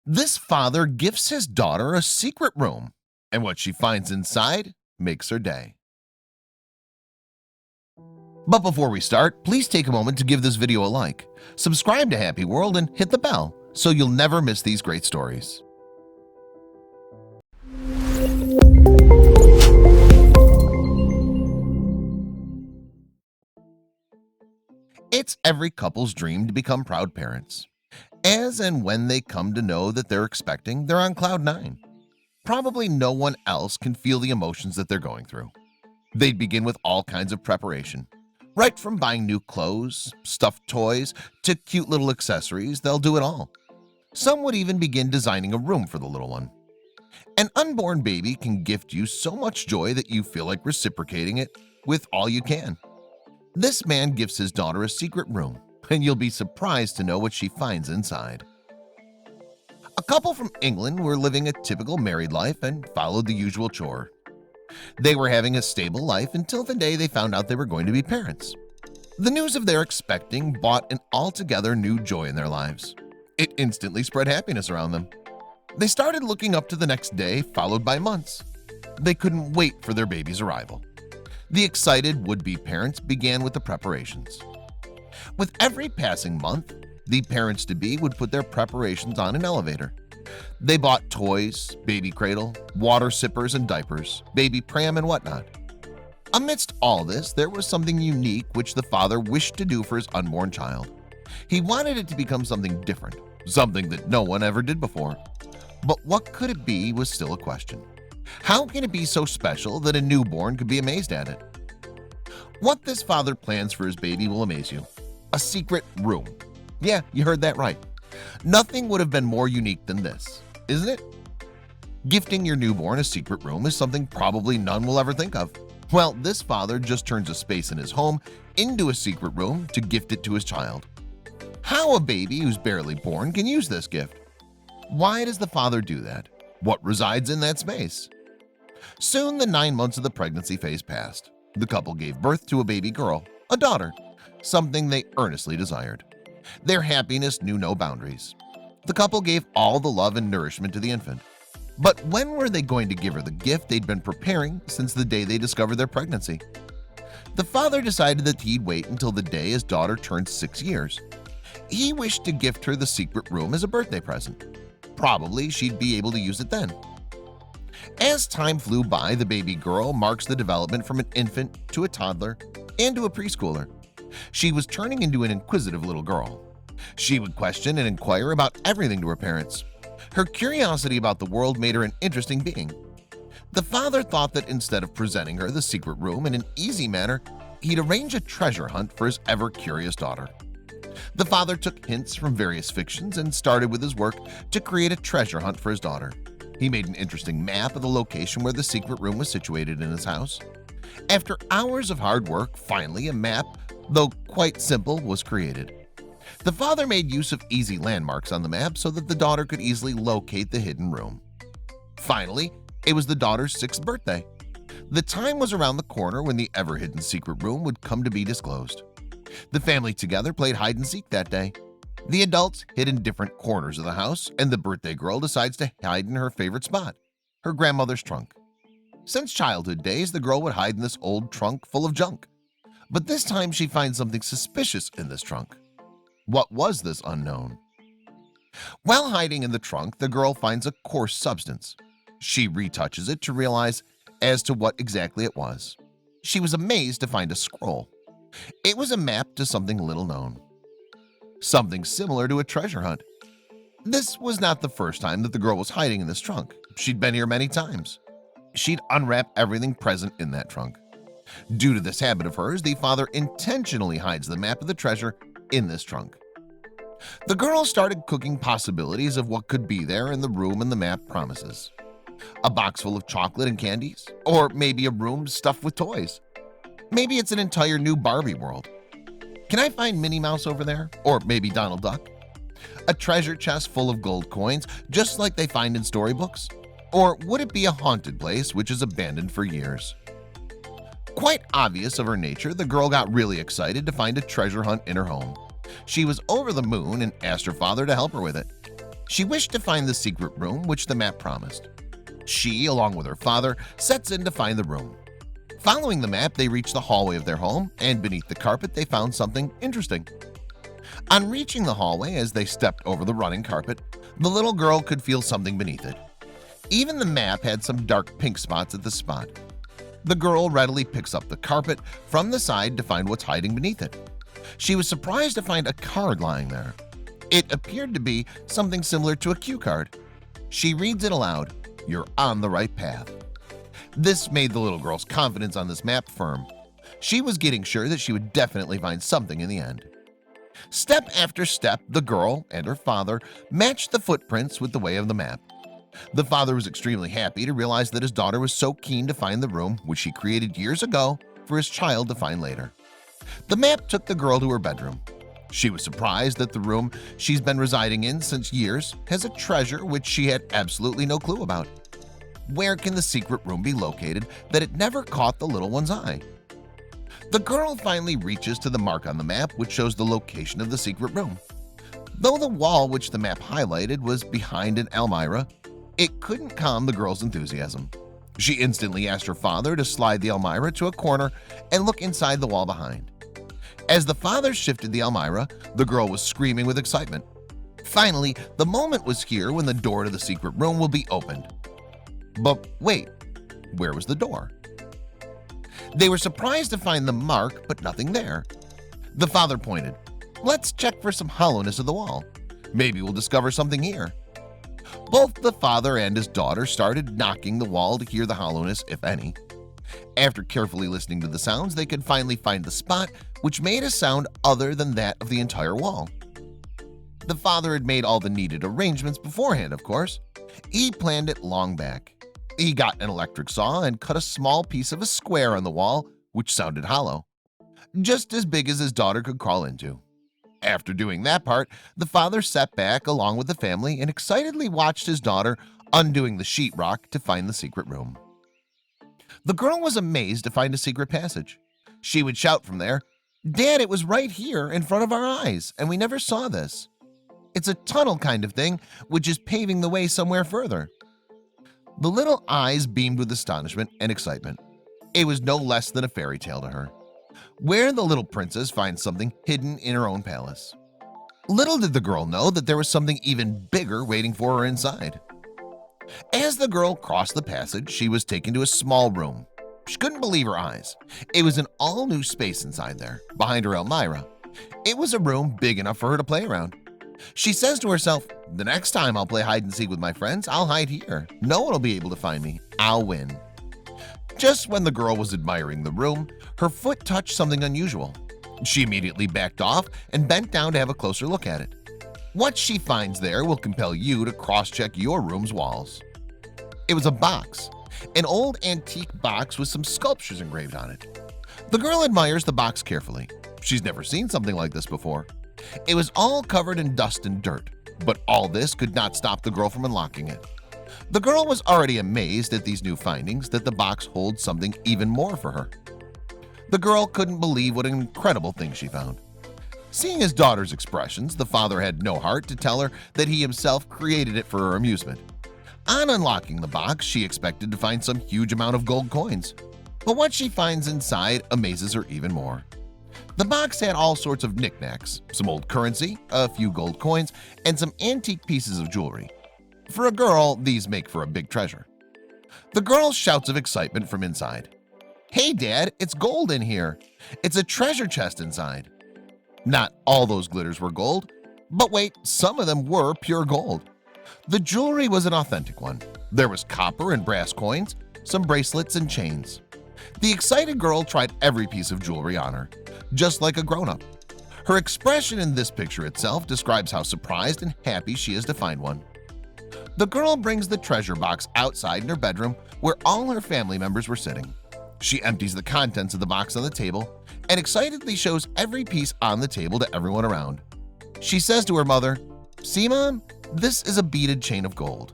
This father gifts his daughter a secret room, and what she finds inside makes her day. But before we start, please take a moment to give this video a like, subscribe to Happy World, and hit the bell so you'll never miss these great stories. It's every couple's dream to become proud parents. As and when they come to know that they're expecting, they're on cloud nine. Probably no one else can feel the emotions that they're going through. They'd begin with all kinds of preparation. Right from buying new clothes, stuffed toys, to cute little accessories, they'll do it all. Some would even begin designing a room for the little one. An unborn baby can gift you so much joy that you feel like reciprocating it with all you can. This man gives his daughter a secret room, and you'll be surprised to know what she finds inside. A couple from England were living a typical married life and followed the usual chore. They were having a stable life until the day they found out they were going to be parents. The news of their expecting brought an altogether new joy in their lives. It instantly spread happiness around them. They started looking up to the next day, followed by months. They couldn't wait for their baby's arrival. The excited would-be parents began with the preparations. With every passing month, the parents-to-be would put their preparations on an elevator. They bought toys, baby cradle, water sippers and diapers, baby pram and whatnot. Amidst all this, there was something unique which the father wished to do for his unborn child. He wanted it to become something different, something that no one ever did before. But what could it be was still a question. How can it be so special that a newborn could be amazed at it? What this father plans for his baby will amaze you. A secret room. Yeah, you heard that right. Nothing would have been more unique than this, isn't it? Gifting your newborn a secret room is something probably none will ever think of. Well, this father just turns a space in his home into a secret room to gift it to his child. How a baby who's barely born can use this gift? Why does the father do that? What resides in that space? Soon the 9 months of the pregnancy phase passed. The couple gave birth to a baby girl, a daughter, something they earnestly desired. Their happiness knew no boundaries. The couple gave all the love and nourishment to the infant. But when were they going to give her the gift they'd been preparing since the day they discovered their pregnancy? The father decided that he'd wait until the day his daughter turned 6 years. He wished to gift her the secret room as a birthday present. Probably she'd be able to use it then. As time flew by, the baby girl marks the development from an infant to a toddler and to a preschooler. She was turning into an inquisitive little girl. She would question and inquire about everything to her parents. Her curiosity about the world made her an interesting being. The father thought that instead of presenting her the secret room in an easy manner, he'd arrange a treasure hunt for his ever-curious daughter. The father took hints from various fictions and started with his work to create a treasure hunt for his daughter. He made an interesting map of the location where the secret room was situated in his house. After hours of hard work, finally a map, though quite simple, was created. The father made use of easy landmarks on the map so that the daughter could easily locate the hidden room. Finally, it was the daughter's 6th birthday. The time was around the corner when the ever-hidden secret room would come to be disclosed. The family together played hide-and-seek that day. The adults hid in different corners of the house, and the birthday girl decides to hide in her favorite spot, her grandmother's trunk. Since childhood days, the girl would hide in this old trunk full of junk. But this time she finds something suspicious in this trunk. What was this unknown? While hiding in the trunk, the girl finds a coarse substance. She retouches it to realize as to what exactly it was. She was amazed to find a scroll. It was a map to something little known. Something similar to a treasure hunt. This was not the first time that the girl was hiding in this trunk. She'd been here many times. She'd unwrap everything present in that trunk. Due to this habit of hers, the father intentionally hides the map of the treasure in this trunk. The girl started cooking possibilities of what could be there in the room and the map promises. A box full of chocolate and candies, or maybe a room stuffed with toys. Maybe it's an entire new Barbie world. Can I find Minnie Mouse over there? Or maybe Donald Duck? A treasure chest full of gold coins, just like they find in storybooks? Or would it be a haunted place which is abandoned for years? Quite obvious of her nature, the girl got really excited to find a treasure hunt in her home. She was over the moon and asked her father to help her with it. She wished to find the secret room which the map promised. She, along with her father, sets in to find the room. Following the map, they reach the hallway of their home, and beneath the carpet they found something interesting. On reaching the hallway, as they stepped over the running carpet, the little girl could feel something beneath it. Even the map had some dark pink spots at the spot. The girl readily picks up the carpet from the side to find what's hiding beneath it. She was surprised to find a card lying there. It appeared to be something similar to a cue card. She reads it aloud, "You're on the right path." This made the little girl's confidence on this map firm. She was getting sure that she would definitely find something in the end. Step after step, the girl and her father matched the footprints with the way of the map. The father was extremely happy to realize that his daughter was so keen to find the room which she created years ago for his child to find later. The map took the girl to her bedroom. She was surprised that the room she's been residing in since years has a treasure which she had absolutely no clue about. Where can the secret room be located that it never caught the little one's eye? The girl finally reaches to the mark on the map which shows the location of the secret room. Though the wall which the map highlighted was behind an almirah, it couldn't calm the girl's enthusiasm. She instantly asked her father to slide the almirah to a corner and look inside the wall behind. As the father shifted the almirah, the girl was screaming with excitement. Finally, the moment was here when the door to the secret room will be opened. But wait, where was the door? They were surprised to find the mark, but nothing there. The father pointed, "Let's check for some hollowness of the wall. Maybe we'll discover something here." Both the father and his daughter started knocking the wall to hear the hollowness, if any. After carefully listening to the sounds, they could finally find the spot which made a sound other than that of the entire wall. The father had made all the needed arrangements beforehand, of course. He planned it long back. He got an electric saw and cut a small piece of a square on the wall, which sounded hollow, just as big as his daughter could crawl into. After doing that part, the father sat back along with the family and excitedly watched his daughter undoing the sheetrock to find the secret room. The girl was amazed to find a secret passage. She would shout from there, "Dad, it was right here in front of our eyes, and we never saw this. It's a tunnel kind of thing, which is paving the way somewhere further." The little eyes beamed with astonishment and excitement. It was no less than a fairy tale to her, where the little princess finds something hidden in her own palace. Little did the girl know that there was something even bigger waiting for her inside. As the girl crossed the passage, she was taken to a small room. She couldn't believe her eyes. It was an all-new space inside there, behind her almirah. It was a room big enough for her to play around. She says to herself, "The next time I'll play hide and seek with my friends, I'll hide here. No one will be able to find me. I'll win." Just when the girl was admiring the room, her foot touched something unusual. She immediately backed off and bent down to have a closer look at it. What she finds there will compel you to cross-check your room's walls. It was a box, an old antique box with some sculptures engraved on it. The girl admires the box carefully. She's never seen something like this before. It was all covered in dust and dirt, but all this could not stop the girl from unlocking it. The girl was already amazed at these new findings that the box holds something even more for her. The girl couldn't believe what an incredible thing she found. Seeing his daughter's expressions, the father had no heart to tell her that he himself created it for her amusement. On unlocking the box, she expected to find some huge amount of gold coins, but what she finds inside amazes her even more. The box had all sorts of knickknacks, some old currency, a few gold coins, and some antique pieces of jewelry. For a girl, these make for a big treasure. The girl shouts of excitement from inside. "Hey Dad, it's gold in here. It's a treasure chest inside." Not all those glitters were gold, but wait, some of them were pure gold. The jewelry was an authentic one. There was copper and brass coins, some bracelets and chains. The excited girl tried every piece of jewelry on her, just like a grown-up. Her expression in this picture itself describes how surprised and happy she is to find one. The girl brings the treasure box outside in her bedroom where all her family members were sitting. She empties the contents of the box on the table and excitedly shows every piece on the table to everyone around. She says to her mother, "See, Mom, this is a beaded chain of gold."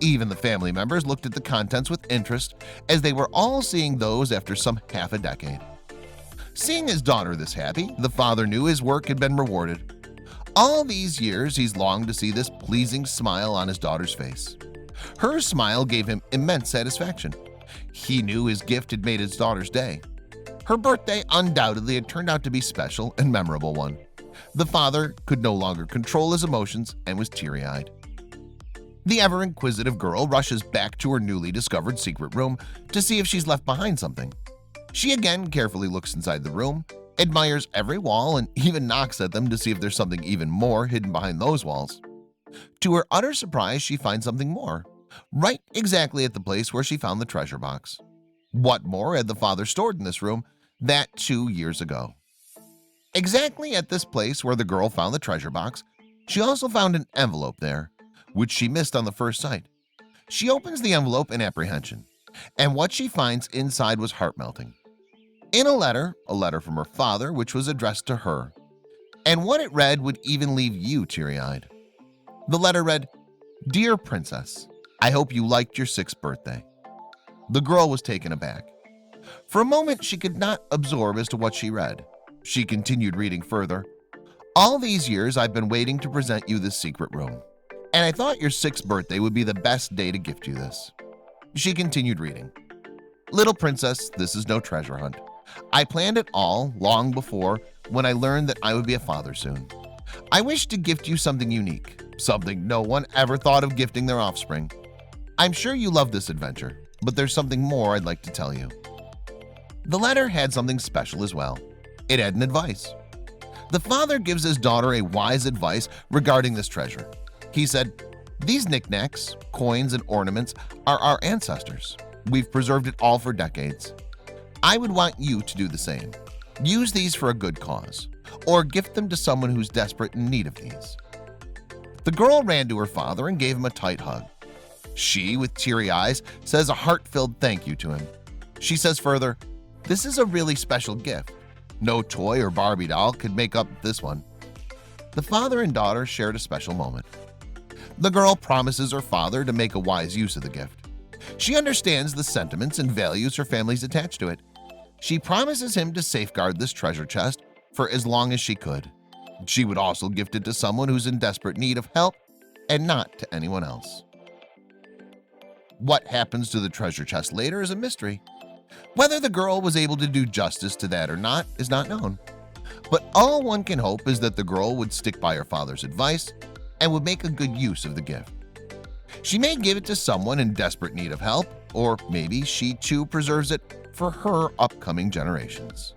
Even the family members looked at the contents with interest, as they were all seeing those after some half a decade. Seeing his daughter this happy, the father knew his work had been rewarded. All these years he's longed to see this pleasing smile on his daughter's face. Her smile gave him immense satisfaction. He knew his gift had made his daughter's day. Her birthday undoubtedly had turned out to be special and memorable one. The father could no longer control his emotions and was teary-eyed. The ever-inquisitive girl rushes back to her newly discovered secret room to see if she's left behind something. She again carefully looks inside the room, admires every wall, and even knocks at them to see if there's something even more hidden behind those walls. To her utter surprise, she finds something more, right exactly at the place where she found the treasure box. What more had the father stored in this room that 2 years ago? Exactly at this place where the girl found the treasure box, she also found an envelope there, which she missed on the first sight. She opens the envelope in apprehension, and what she finds inside was heart-melting. In a letter from her father, which was addressed to her, and what it read would even leave you teary-eyed. The letter read, "Dear Princess, I hope you liked your 6th birthday." The girl was taken aback. For a moment, she could not absorb as to what she read. She continued reading further. "All these years I've been waiting to present you this secret room, and I thought your 6th birthday would be the best day to gift you this." She continued reading. "Little princess, this is no treasure hunt. I planned it all long before when I learned that I would be a father soon. I wish to gift you something unique, something no one ever thought of gifting their offspring. I'm sure you love this adventure, but there's something more I'd like to tell you." The letter had something special as well. It had an advice. The father gives his daughter a wise advice regarding this treasure. He said, "These knickknacks, coins, and ornaments are our ancestors. We've preserved it all for decades. I would want you to do the same. Use these for a good cause, or gift them to someone who's desperate in need of these." The girl ran to her father and gave him a tight hug. She, with teary eyes, says a heart-filled thank you to him. She says further, "This is a really special gift. No toy or Barbie doll could make up this one." The father and daughter shared a special moment. The girl promises her father to make a wise use of the gift. She understands the sentiments and values her family's attached to it. She promises him to safeguard this treasure chest for as long as she could. She would also gift it to someone who's in desperate need of help and not to anyone else. What happens to the treasure chest later is a mystery. Whether the girl was able to do justice to that or not is not known. But all one can hope is that the girl would stick by her father's advice and would make a good use of the gift. She may give it to someone in desperate need of help, or maybe she too preserves it for her upcoming generations.